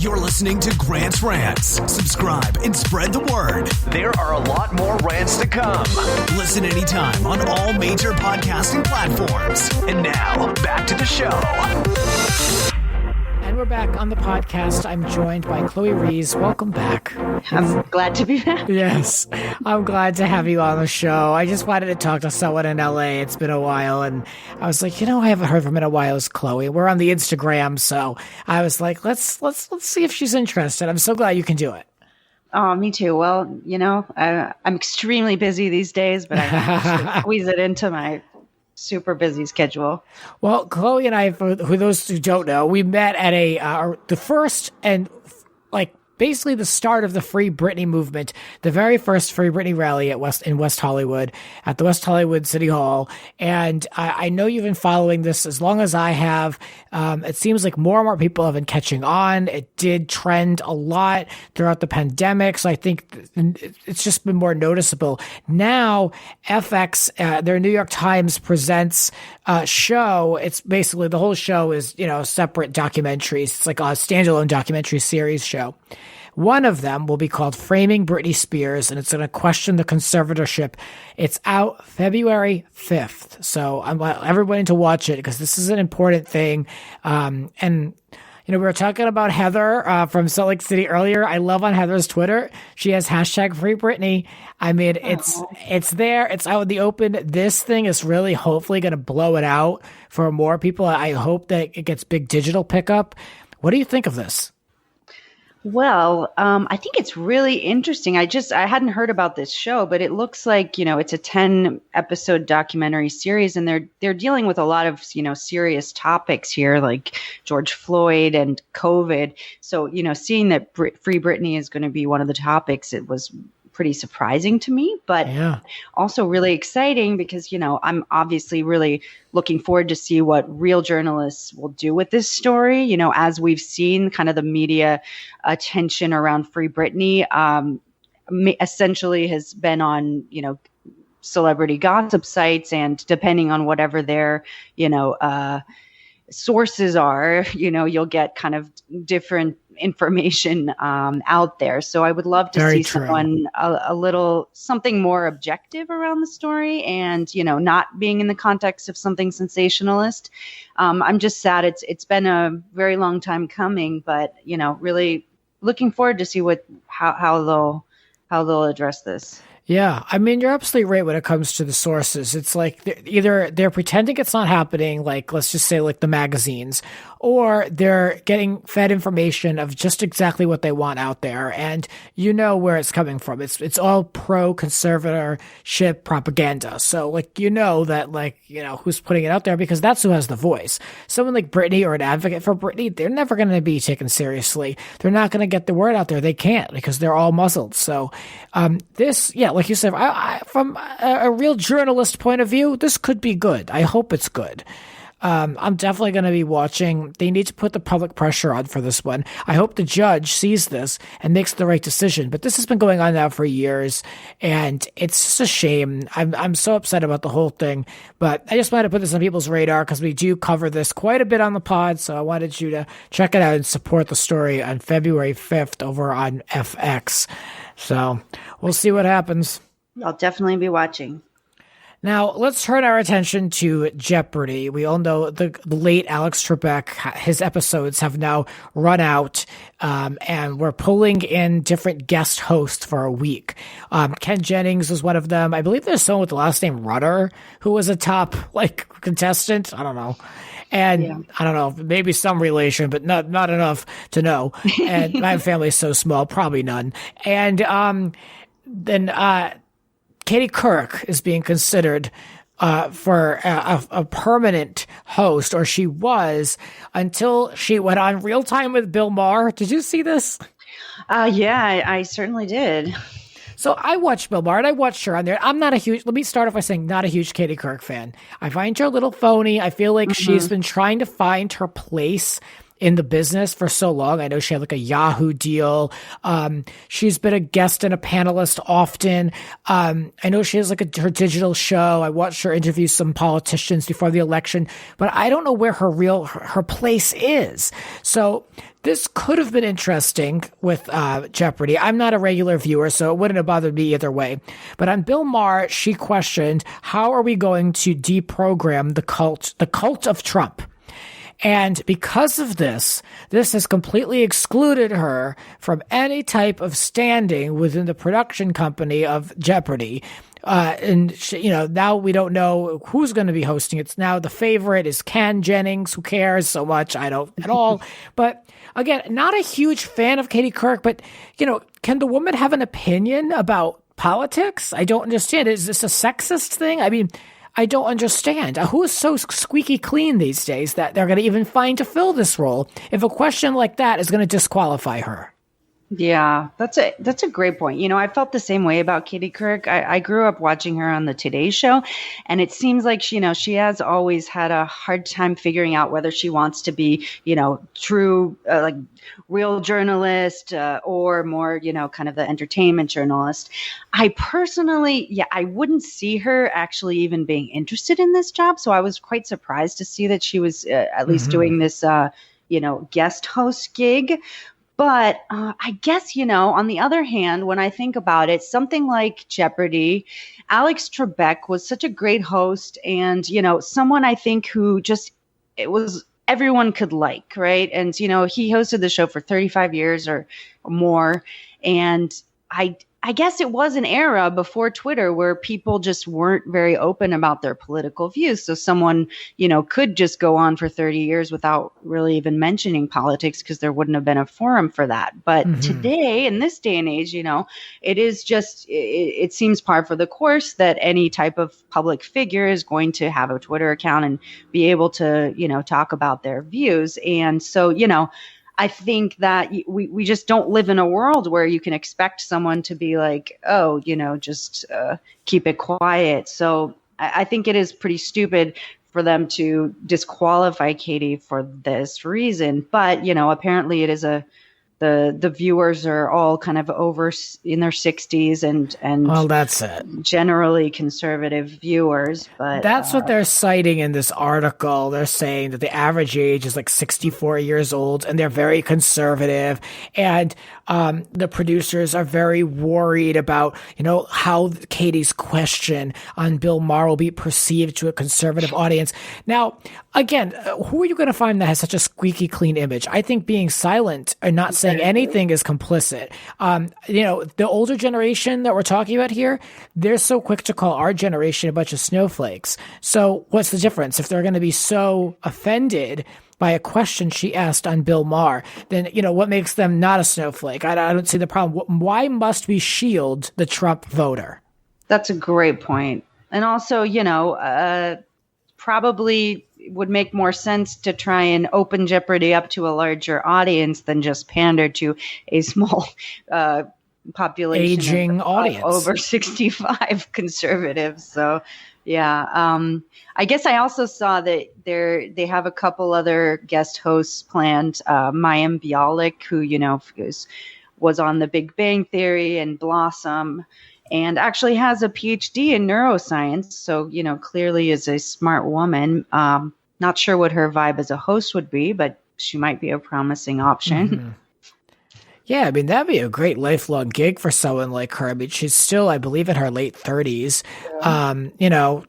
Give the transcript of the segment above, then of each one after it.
You're listening to Grant's Rants. Subscribe and spread the word. There are a lot more rants to come. Listen anytime on all major podcasting platforms. And now, back to the show. And we're back on the podcast. I'm joined by Chloe Rhys. Welcome back. I'm glad to be back. Yes, I'm glad to have you on the show. I just wanted to talk to someone in LA. It's been a while, and I was like, I haven't heard from in a while. It's Chloe. We're on the Instagram, so I was like, let's see if she's interested. I'm so glad you can do it. Oh, me too. Well, I'm extremely busy these days, but I have to squeeze it into my super busy schedule. Well, Chloe and I, for those who don't know, we met at the first and basically the start of the Free Britney movement, the very first Free Britney rally in West Hollywood, at the West Hollywood City Hall. And I know you've been following this as long as I have. It seems like more and more people have been catching on. It did trend a lot throughout the pandemic, so I think it's just been more noticeable. Now, FX, their New York Times presents a show. It's basically, the whole show is, separate documentaries. It's like a standalone documentary series show. One of them will be called Framing Britney Spears, and it's going to question the conservatorship. It's out February 5th. So I want everybody to watch it because this is an important thing. And we were talking about Heather from Salt Lake City earlier. I love on Heather's Twitter. She has hashtag Free Britney. I mean, it's there. It's out in the open. This thing is really hopefully going to blow it out for more people. I hope that it gets big digital pickup. What do you think of this? Well, I think it's really interesting. I hadn't heard about this show, but it looks like, it's a 10-episode documentary series, and they're dealing with a lot of, serious topics here, like George Floyd and COVID. So, seeing that Free Britney is going to be one of the topics, it was pretty surprising to me, but also really exciting because, I'm obviously really looking forward to see what real journalists will do with this story. As we've seen kind of the media attention around Free Britney, essentially has been on, celebrity gossip sites, and depending on whatever their, sources are, you'll get kind of different information out there. So I would love to see someone a little something more objective around the story, and not being in the context of something sensationalist. I'm just sad it's been a very long time coming, but really looking forward to see how they'll address this. Yeah, I mean, you're absolutely right when it comes to the sources. It's like they're pretending it's not happening, like let's just say like the magazines, or they're getting fed information of just exactly what they want out there, and where it's coming from. It's all pro-conservatorship propaganda. So that who's putting it out there, because that's who has the voice. Someone like Britney or an advocate for Britney, they're never going to be taken seriously. They're not going to get the word out there. They can't, because they're all muzzled. So like you said, from a real journalist point of view, this could be good. I hope it's good. I'm definitely going to be watching. They need to put the public pressure on for this one. I hope the judge sees this and makes the right decision. But this has been going on now for years, and it's just a shame. I'm so upset about the whole thing. But I just wanted to put this on people's radar because we do cover this quite a bit on the pod. So I wanted you to check it out and support the story on February 5th over on FX. So we'll see what happens. I'll definitely be watching. Now, let's turn our attention to Jeopardy. We all know the late Alex Trebek, his episodes have now run out, and we're pulling in different guest hosts for a week. Ken Jennings was one of them. I believe there's someone with the last name Rudder who was a top contestant. I don't know. And I don't know, maybe some relation, but not enough to know. And my family is so small, probably none. And then Katie Couric is being considered for a permanent host, or she was, until she went on Real Time with Bill Maher. Did you see this? Yeah, I certainly did. So I watched Bill Maher, and I watched her on there. Let me start off by saying, not a huge Katie Couric fan. I find her a little phony. I feel like she's been trying to find her place in the business for so long. I know she had like a Yahoo deal. She's been a guest and a panelist often. I know she has like her digital show. I watched her interview some politicians before the election, but I don't know where her place is. So this could have been interesting with Jeopardy. I'm not a regular viewer, so it wouldn't have bothered me either way. But on Bill Maher, she questioned, how are we going to deprogram the cult of Trump? And because of this has completely excluded her from any type of standing within the production company of Jeopardy. And she, now we don't know who's going to be hosting. It's now the favorite is Ken Jennings. Who cares so much? I don't at all. But again, not a huge fan of Katie Couric, but can the woman have an opinion about politics? I don't understand. Is this a sexist thing? I mean, I don't understand. Who is so squeaky clean these days that they're going to even find to fill this role if a question like that is going to disqualify her? Yeah, that's a great point. I felt the same way about Katie Couric. I grew up watching her on the Today Show, and it seems like she has always had a hard time figuring out whether she wants to be, true, like real journalist or more, kind of the entertainment journalist. I personally, I wouldn't see her actually even being interested in this job. So I was quite surprised to see that she was at least doing this, guest host gig. But I guess, on the other hand, when I think about it, something like Jeopardy, Alex Trebek was such a great host and, someone I think who everyone could like, right? And, he hosted the show for 35 years or more. And I guess it was an era before Twitter where people just weren't very open about their political views. So someone, could just go on for 30 years without really even mentioning politics because there wouldn't have been a forum for that. But today, in this day and age, it is just, it seems par for the course that any type of public figure is going to have a Twitter account and be able to, talk about their views. And so, I think that we just don't live in a world where you can expect someone to be like, oh, just keep it quiet. So I think it is pretty stupid for them to disqualify Katie for this reason. But, apparently it is the viewers are all kind of over in their 60s and well, that's it. Generally conservative viewers. But that's what they're citing in this article. They're saying that the average age is like 64 years old and they're very conservative. And the producers are very worried about, how Katie's question on Bill Maher will be perceived to a conservative audience. Now, again, who are you going to find that has such a squeaky clean image? I think being silent or not saying anything is complicit. The older generation that we're talking about here, they're so quick to call our generation a bunch of snowflakes. So what's the difference? If they're going to be so offended by a question she asked on Bill Maher, then, what makes them not a snowflake? I don't see the problem. Why must we shield the Trump voter? That's a great point. And also, probably would make more sense to try and open Jeopardy up to a larger audience than just pander to a small population aging audience over 65 conservatives. So I guess I also saw that they have a couple other guest hosts planned. Mayim Bialik, who was on The Big Bang Theory and Blossom, and actually has a PhD in neuroscience. So, clearly is a smart woman. Not sure what her vibe as a host would be, but she might be a promising option. Mm-hmm. Yeah, I mean, that'd be a great lifelong gig for someone like her. I mean, she's still, I believe, in her late 30s. Yeah.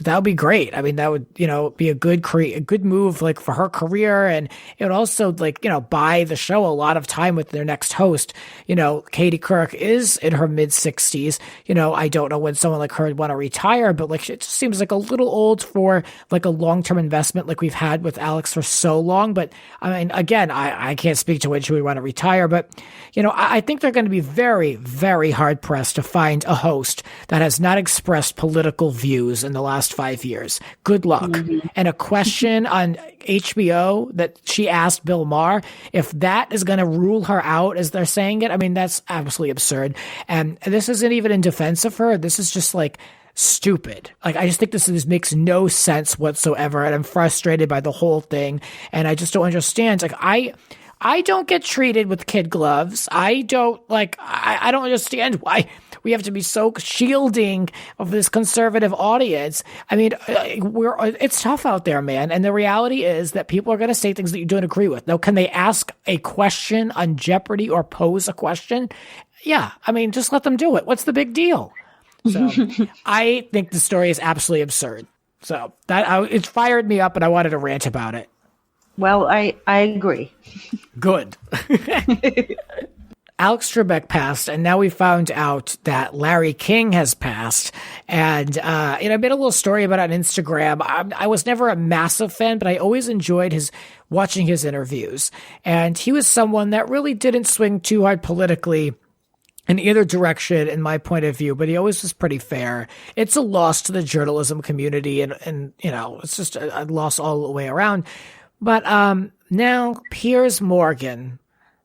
That would be great. I mean, that would, be a good move, like, for her career. And it would also, buy the show a lot of time with their next host. Katie Couric is in her mid 60s. I don't know when someone like her would want to retire, but it just seems like a little old for like a long-term investment like we've had with Alex for so long. But I mean, again, I can't speak to when she would want to retire, but, I think they're going to be very, very hard pressed to find a host that has not expressed political views in the last 5 years. Good luck. Mm-hmm. And a question on HBO that she asked Bill Maher, if that is going to rule her out as they're saying it, I mean, that's absolutely absurd. And this isn't even in defense of her. This is just like stupid. Like, I just think this makes no sense whatsoever, and I'm frustrated by the whole thing, and I just don't understand. Like, I don't get treated with kid gloves. I don't understand why we have to be so shielding of this conservative audience. I mean, it's tough out there, man. And the reality is that people are going to say things that you don't agree with. Now, can they ask a question on Jeopardy or pose a question? Yeah. I mean, just let them do it. What's the big deal? So I think the story is absolutely absurd. So it fired me up, and I wanted to rant about it. Well, I agree. Good. Alex Trebek passed, and now we found out that Larry King has passed. And, I made a little story about it on Instagram. I was never a massive fan, but I always enjoyed watching his interviews. And he was someone that really didn't swing too hard politically in either direction, in my point of view, but he always was pretty fair. It's a loss to the journalism community, and it's just a loss all the way around. But now Piers Morgan,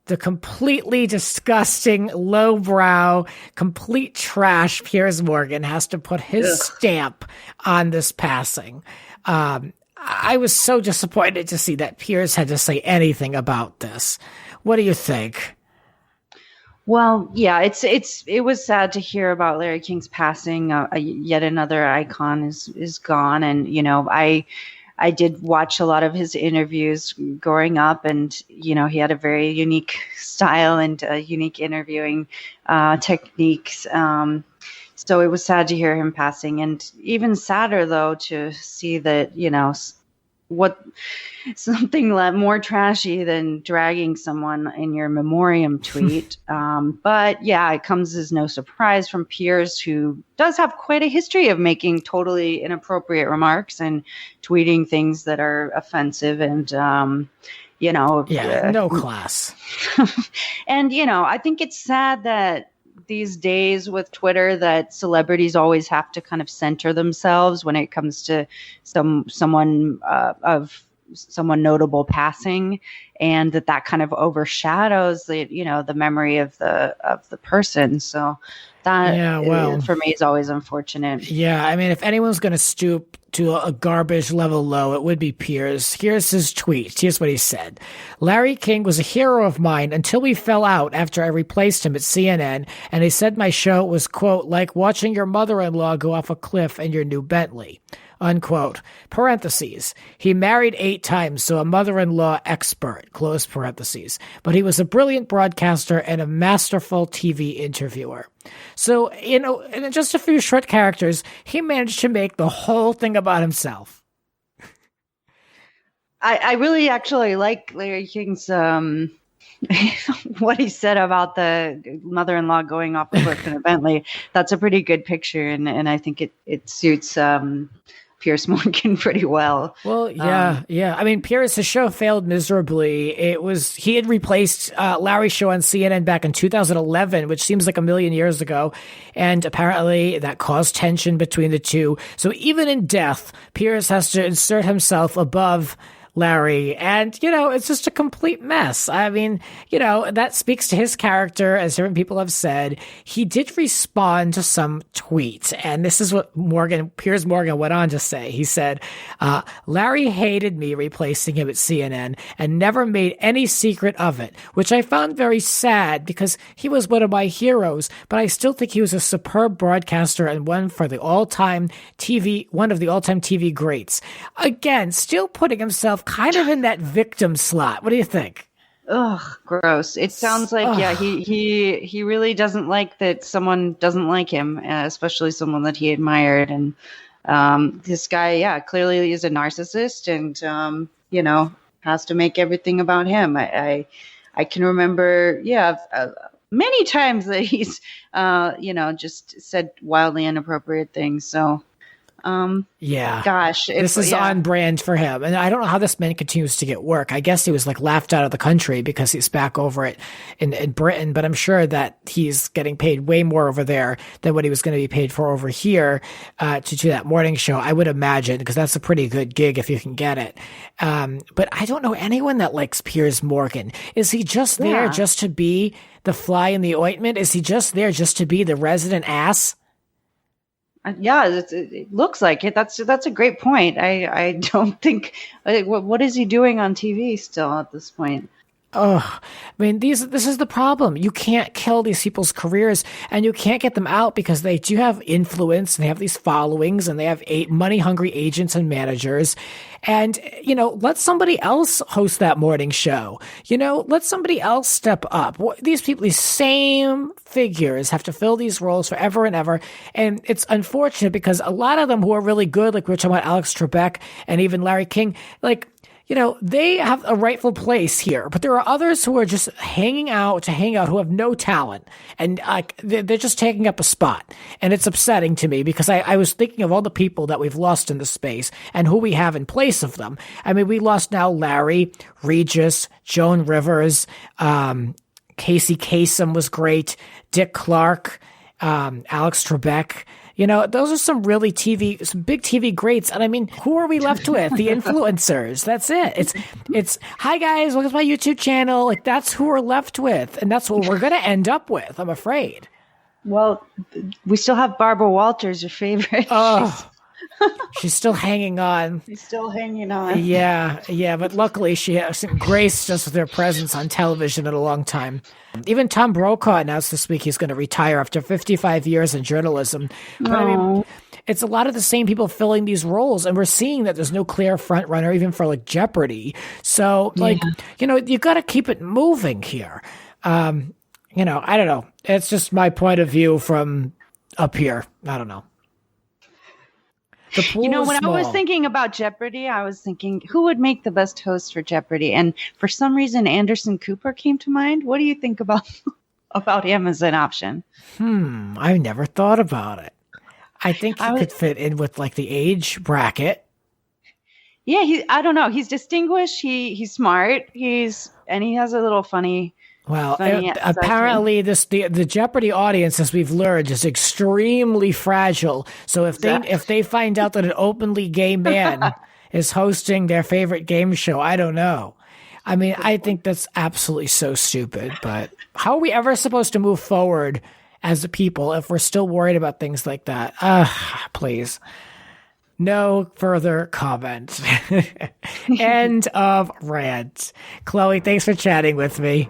the completely disgusting, lowbrow, complete trash Piers Morgan, has to put his stamp on this passing. I was so disappointed to see that Piers had to say anything about this. What do you think? Well, yeah, it was sad to hear about Larry King's passing. Yet another icon is gone, and I did watch a lot of his interviews growing up, and, he had a very unique style and unique interviewing techniques. So it was sad to hear him passing, and even sadder, though, to see that, something more trashy than dragging someone in your memoriam tweet. But yeah, it comes as no surprise from Piers, who does have quite a history of making totally inappropriate remarks and tweeting things that are offensive and, no class. And, I think it's sad that these days with Twitter that celebrities always have to kind of center themselves when it comes to someone notable passing, and that kind of overshadows the memory of the person. So that for me is always unfortunate. Yeah, I mean, if anyone's going to stoop to a garbage level low, it would be Piers. Here's his tweet. Here's what he said. Larry King was a hero of mine until we fell out after I replaced him at CNN, and he said my show was, quote, like watching your mother-in-law go off a cliff in your new Bentley, unquote. Parentheses. He married 8 times, so a mother-in-law expert, close parentheses. But he was a brilliant broadcaster and a masterful TV interviewer. So, in just a few short characters, he managed to make the whole thing about himself. I really actually like Larry King's what he said about the mother-in-law going off the cliff in a Bentley. That's a pretty good picture, and I think it suits Piers Morgan pretty well. Well, yeah. I mean, Piers' show failed miserably. He had replaced Larry's show on CNN back in 2011, which seems like a million years ago. And apparently that caused tension between the two. So even in death, Piers has to insert himself above Larry, and it's just a complete mess. I mean, that speaks to his character, as different people have said. He did respond to some tweets, and this is what Piers Morgan went on to say. He said, Larry hated me replacing him at CNN and never made any secret of it, which I found very sad because he was one of my heroes, but I still think he was a superb broadcaster and one of the all-time TV greats. Again, still putting himself kind of in that victim slot. What do you think? Ugh, gross. It sounds like, he really doesn't like that someone doesn't like him, especially someone that he admired. And this guy, clearly is a narcissist and, has to make everything about him. I can remember, many times that he's, just said wildly inappropriate things. So, gosh, this is on brand for him. And I don't know how this man continues to get work. I guess he was laughed out of the country because he's back over it in Britain, but I'm sure that he's getting paid way more over there than what he was going to be paid for over here to do that morning show, I would imagine, because that's a pretty good gig if you can get it. But I don't know anyone that likes Piers Morgan. Is he just there just to be the fly in the ointment? Is he just there just to be the resident ass? Yeah, it looks like it. That's a great point. I don't think. What is he doing on TV still at this point? Oh, I mean, this is the problem. You can't kill these people's careers, and you can't get them out because they do have influence, and they have these followings, and they have money-hungry agents and managers. And, let somebody else host that morning show. Let somebody else step up. These people, these same figures have to fill these roles forever and ever. And it's unfortunate because a lot of them who are really good, like we're talking about Alex Trebek and even Larry King, they have a rightful place here, but there are others who are just hanging out who have no talent, and they're just taking up a spot. And it's upsetting to me because I was thinking of all the people that we've lost in the space and who we have in place of them. I mean, we lost now Larry, Regis, Joan Rivers, Casey Kasem was great, Dick Clark, Alex Trebek. Those are some really some big TV greats. And I mean, who are we left with? The influencers. That's it. It's, hi guys, welcome to my YouTube channel. Like, that's who we're left with. And that's what we're going to end up with, I'm afraid. Well, we still have Barbara Walters, your favorite. Oh, she's still hanging on. She's still hanging on. Yeah. But luckily she hasn't graced us with her presence on television in a long time. Even Tom Brokaw announced this week he's going to retire after 55 years in journalism. But I mean, it's a lot of the same people filling these roles, and we're seeing that there's no clear front runner even for like Jeopardy. So you got to keep it moving here. I don't know. It's just my point of view from up here. I don't know. When I was thinking about Jeopardy, I was thinking who would make the best host for Jeopardy, and for some reason, Anderson Cooper came to mind. What do you think about him as an option? I've never thought about it. I think he could fit in with like the age bracket. Yeah, I don't know. He's distinguished. He's smart. And he has a little funny. Well, apparently the Jeopardy audience, as we've learned, is extremely fragile. So if they find out that an openly gay man is hosting their favorite game show, I don't know. I mean, I think that's absolutely so stupid. But how are we ever supposed to move forward as a people if we're still worried about things like that? Please. No further comment. End of rant. Chloe, thanks for chatting with me.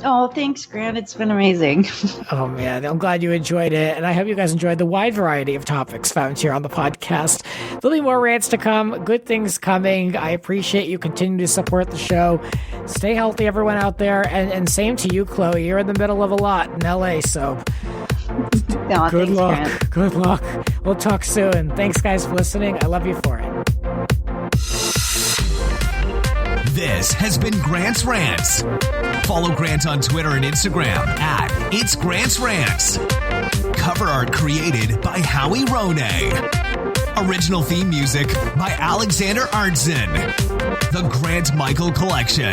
Oh, thanks, Grant. It's been amazing. Oh, man. I'm glad you enjoyed it. And I hope you guys enjoyed the wide variety of topics found here on the podcast. There'll be more rants to come. Good things coming. I appreciate you continuing to support the show. Stay healthy, everyone out there. And same to you, Chloe. You're in the middle of a lot in LA, so good luck. Grant. Good luck. We'll talk soon. Thanks, guys, for listening. I love you for it. This has been Grant's Rants. Follow Grant on Twitter and Instagram at It's Grant's Rants. Cover art created by Howie Ronay. Original theme music by Alexander Arntzen. The Grant Michael Collection.